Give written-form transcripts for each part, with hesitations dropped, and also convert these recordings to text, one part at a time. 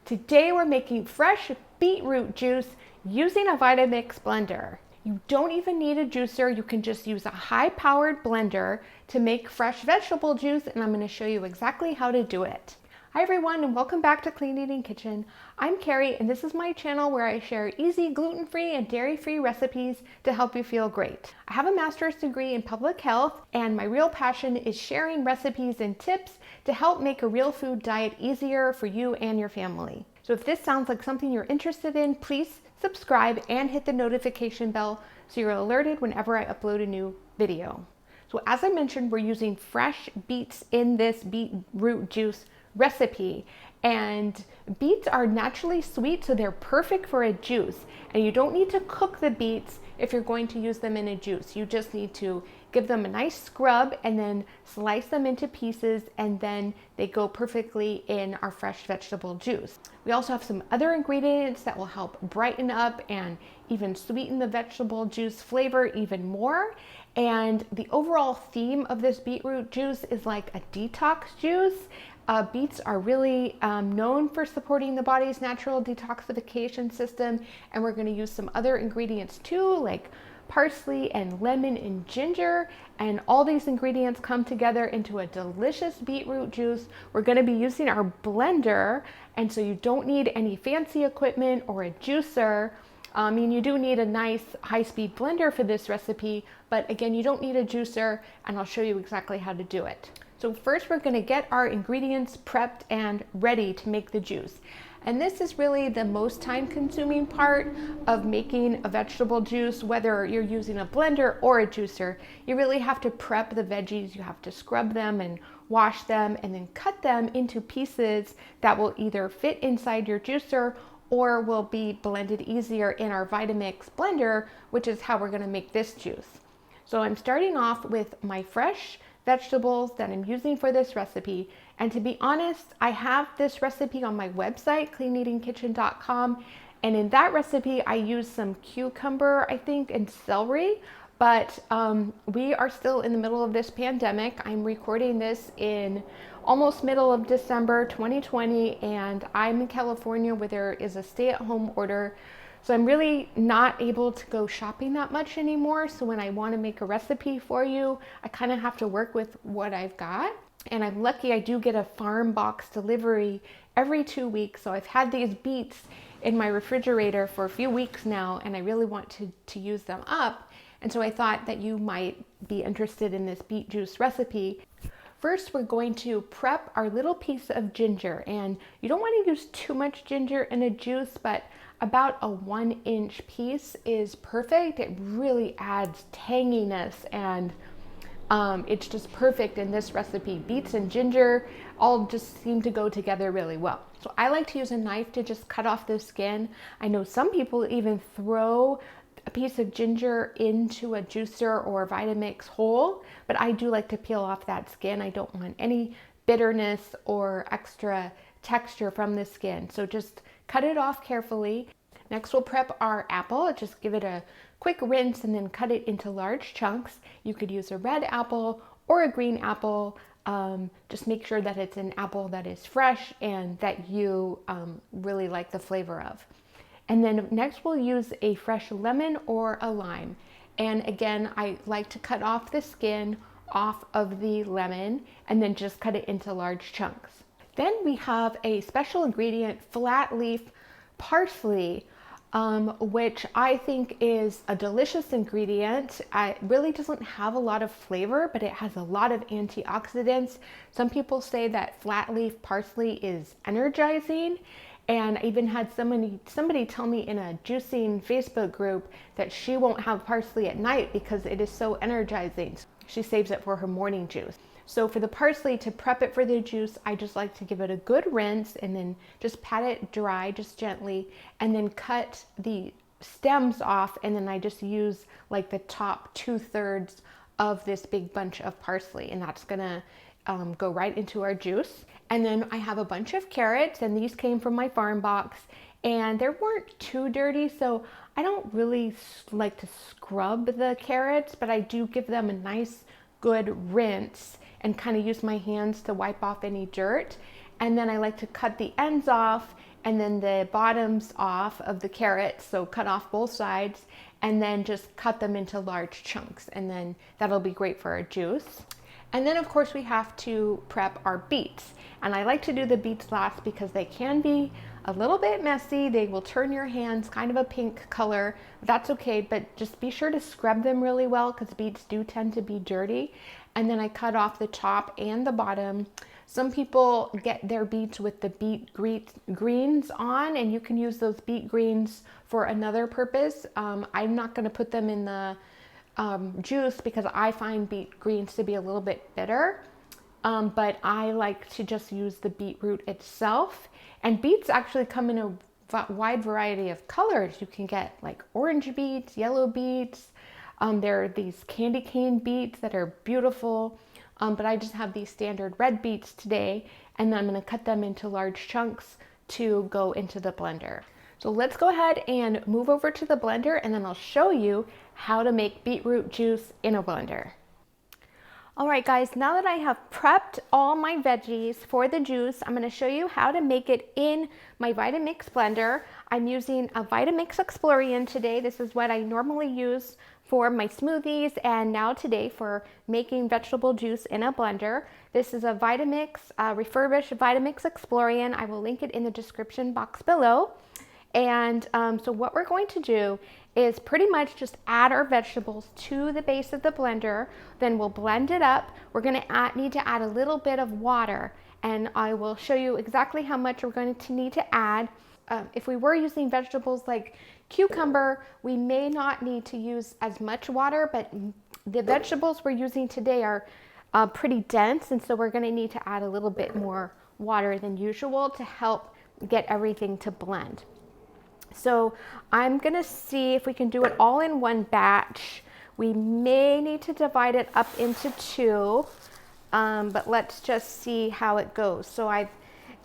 Today we're making fresh beetroot juice using a vitamix blender. You don't even need a juicer. You can just use a high-powered blender to make fresh vegetable juice, and I'm going to show you exactly how to do it. Hi everyone, and welcome back to Clean Eating Kitchen. I'm Carrie, and this is my channel where I share easy gluten-free and dairy-free recipes to help you feel great. I have a master's degree in public health, and my real passion is sharing recipes and tips to help make a real food diet easier for you and your family. So if this sounds like something you're interested in, please subscribe and hit the notification bell so you're alerted whenever I upload a new video. So as I mentioned, we're using fresh beets in this beetroot juice recipe, and beets are naturally sweet, so they're perfect for a juice, and you don't need to cook the beets if you're going to use them in a juice. You just need to give them a nice scrub and then slice them into pieces, and then they go perfectly in our fresh vegetable juice. We also have some other ingredients that will help brighten up and even sweeten the vegetable juice flavor even more. And the overall theme of this beetroot juice is like a detox juice. Beets are really known for supporting the body's natural detoxification system, and we're going to use some other ingredients too, like parsley and lemon and ginger, and all these ingredients come together into a delicious beetroot juice. We're going to be using our blender, and so you don't need any fancy equipment or a juicer. I mean, you do need a nice high-speed blender for this recipe, but again, you don't need a juicer, and I'll show you exactly how to do it. So first we're going to get our ingredients prepped and ready to make the juice. And this is really the most time-consuming part of making a vegetable juice, whether you're using a blender or a juicer. You really have to prep the veggies. You have to scrub them and wash them and then cut them into pieces that will either fit inside your juicer or will be blended easier in our Vitamix blender, which is how we're going to make this juice. So I'm starting off with my fresh vegetables that I'm using for this recipe. And to be honest, I have this recipe on my website, cleaneatingkitchen.com. And in that recipe, I use some cucumber, I think, and celery. But we are still in the middle of this pandemic. I'm recording this in almost middle of December 2020, and I'm in California where there is a stay-at-home order. So I'm really not able to go shopping that much anymore. So when I want to make a recipe for you, I kind of have to work with what I've got. And I'm lucky I do get a farm box delivery every 2 weeks. So I've had these beets in my refrigerator for a few weeks now, and I really want to use them up. And so I thought that you might be interested in this beet juice recipe. First, we're going to prep our little piece of ginger, and you don't want to use too much ginger in a juice, but about a 1-inch piece is perfect. It really adds tanginess, and it's just perfect in this recipe. Beets and ginger all just seem to go together really well. So I like to use a knife to just cut off the skin. I know some people even throw a piece of ginger into a juicer or Vitamix whole, but I do like to peel off that skin. I don't want any bitterness or extra texture from the skin. So just cut it off carefully. Next, we'll prep our apple. Just give it a quick rinse and then cut it into large chunks. You could use a red apple or a green apple. Just make sure that it's an apple that is fresh and that you really like the flavor of. And then next we'll use a fresh lemon or a lime. And again, I like to cut off the skin off of the lemon and then just cut it into large chunks. Then we have a special ingredient, flat leaf parsley, which I think is a delicious ingredient. It really doesn't have a lot of flavor, but it has a lot of antioxidants. Some people say that flat leaf parsley is energizing. And I even had somebody tell me in a juicing Facebook group that she won't have parsley at night because it is so energizing. She saves it for her morning juice. So for the parsley, to prep it for the juice, I just like to give it a good rinse and then just pat it dry, just gently, and then cut the stems off. And then I just use like the top 2/3 of this big bunch of parsley, and that's gonna go right into our juice. And then I have a bunch of carrots, and these came from my farm box, and they weren't too dirty, so I don't really like to scrub the carrots, but I do give them a nice good rinse and kind of use my hands to wipe off any dirt. And then I like to cut the ends off and then the bottoms off of the carrots, so cut off both sides, and then just cut them into large chunks, and then that'll be great for our juice. And then of course we have to prep our beets. And I like to do the beets last because they can be a little bit messy. They will turn your hands kind of a pink color. That's okay, but just be sure to scrub them really well because beets do tend to be dirty. And then I cut off the top and the bottom. Some people get their beets with the beet greens on, and you can use those beet greens for another purpose. I'm not going to put them in the juice because I find beet greens to be a little bit bitter, but I like to just use the beetroot itself. And beets actually come in a wide variety of colors. You can get like orange beets, yellow beets. There are these candy cane beets that are beautiful, but I just have these standard red beets today, and then I'm going to cut them into large chunks to go into the blender. So let's go ahead and move over to the blender, and then I'll show you how to make beetroot juice in a blender. All right guys, now that I have prepped all my veggies for the juice, I'm going to show you how to make it in my Vitamix blender. I'm using a Vitamix Explorian today. This is what I normally use for my smoothies, and now today for making vegetable juice in a blender. This is a Vitamix, refurbished Vitamix Explorian. I will link it in the description box below. And so what we're going to do is pretty much just add our vegetables to the base of the blender. Then we'll blend it up. We're going to need to add a little bit of water, and I will show you exactly how much we're going to need to add. If we were using vegetables like cucumber, we may not need to use as much water, but the vegetables we're using today are pretty dense, and so we're going to need to add a little bit more water than usual to help get everything to blend. So I'm going to see if we can do it all in one batch. We may need to divide it up into two, but let's just see how it goes. So I've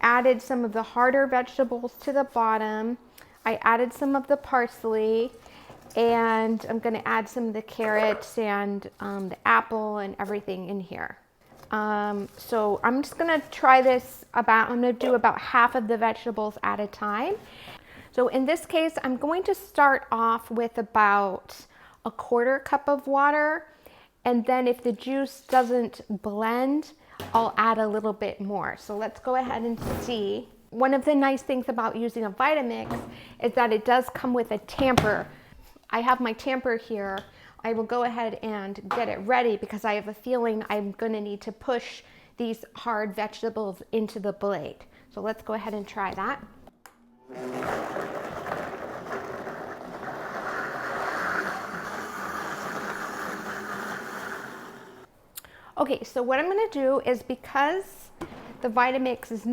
added some of the harder vegetables to the bottom. I added some of the parsley, and I'm going to add some of the carrots and the apple and everything in here. So I'm just going to try this I'm going to do about half of the vegetables at a time. So in this case, I'm going to start off with about a 1/4 cup of water, and then if the juice doesn't blend, I'll add a little bit more. So let's go ahead and see. One of the nice things about using a Vitamix is that it does come with a tamper. I have my tamper here. I will go ahead and get it ready because I have a feeling I'm going to need to push these hard vegetables into the blade. So let's go ahead and try that. Okay, so what I'm going to do is, because the Vitamix is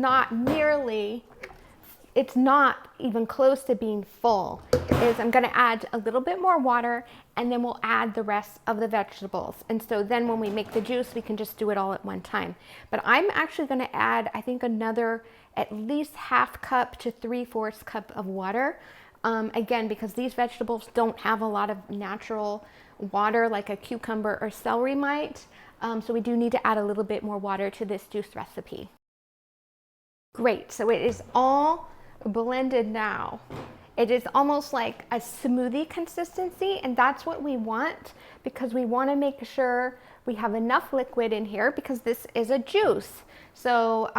it's not even close to being full, is I'm going to add a little bit more water, and then we'll add the rest of the vegetables. And so then when we make the juice, we can just do it all at one time. But I'm actually going to add, I think, another at least 1/2 cup to 3/4 cup of water. Again, because these vegetables don't have a lot of natural water like a cucumber or celery might. So we do need to add a little bit more water to this juice recipe. Great, so it is all blended now. It is almost like a smoothie consistency, and that's what we want because we want to make sure we have enough liquid in here because this is a juice. So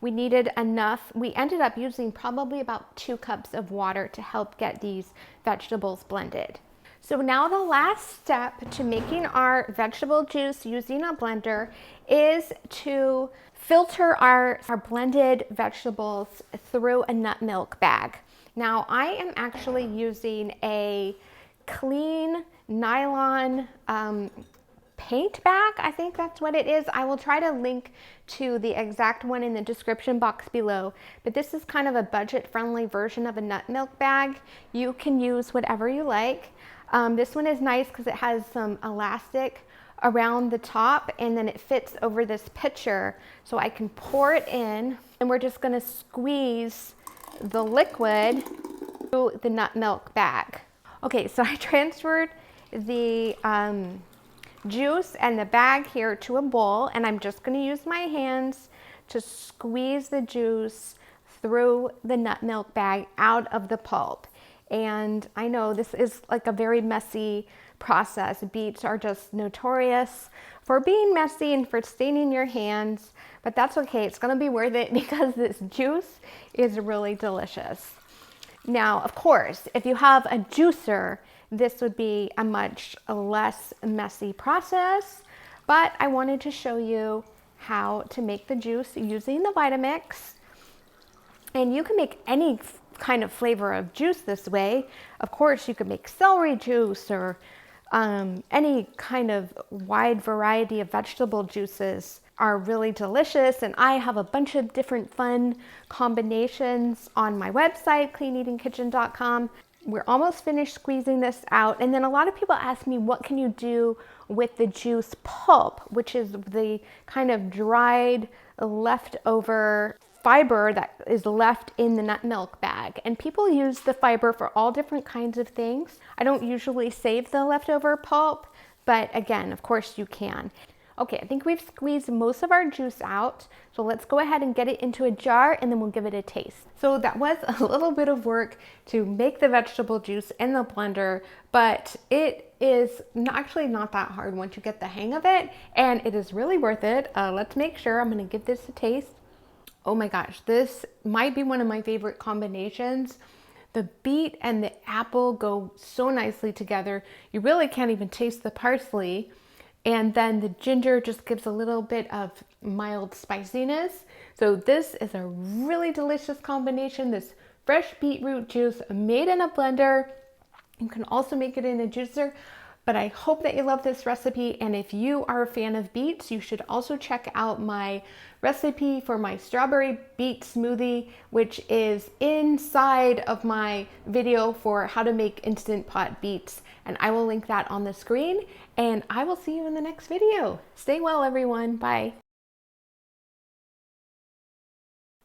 we needed enough. We ended up using probably about 2 cups of water to help get these vegetables blended. So now the last step to making our vegetable juice using a blender is to filter our blended vegetables through a nut milk bag. Now I am actually using a clean nylon paint bag. I think that's what it is. I will try to link to the exact one in the description box below, but this is kind of a budget-friendly version of a nut milk bag. You can use whatever you like. This one is nice because it has some elastic around the top, and then it fits over this pitcher, so I can pour it in, and we're just going to squeeze the liquid through the nut milk bag. Okay, so I transferred the juice and the bag here to a bowl, and I'm just going to use my hands to squeeze the juice threw the nut milk bag out of the pulp. And I know this is like a very messy process. Beets are just notorious for being messy and for staining your hands, but that's okay. It's gonna be worth it because this juice is really delicious. Now, of course, if you have a juicer, this would be a much less messy process, but I wanted to show you how to make the juice using the Vitamix. And you can make any kind of flavor of juice this way. Of course, you could make celery juice or any kind of wide variety of vegetable juices are really delicious. And I have a bunch of different fun combinations on my website, cleaneatingkitchen.com. We're almost finished squeezing this out. And then a lot of people ask me, what can you do with the juice pulp, which is the kind of dried leftover fiber that is left in the nut milk bag. And people use the fiber for all different kinds of things. I don't usually save the leftover pulp, but again, of course you can. Okay, I think we've squeezed most of our juice out. So let's go ahead and get it into a jar and then we'll give it a taste. So that was a little bit of work to make the vegetable juice in the blender, but it is actually not that hard once you get the hang of it, and it is really worth it. Let's make sure. I'm gonna give this a taste. Oh my gosh, this might be one of my favorite combinations. The beet and the apple go so nicely together. You really can't even taste the parsley. And then the ginger just gives a little bit of mild spiciness. So this is a really delicious combination. This fresh beetroot juice made in a blender. You can also make it in a juicer. But I hope that you love this recipe, and if you are a fan of beets, you should also check out my recipe for my strawberry beet smoothie, which is inside of my video for how to make instant pot beets, and I will link that on the screen, and I will see you in the next video. Stay well, everyone. Bye.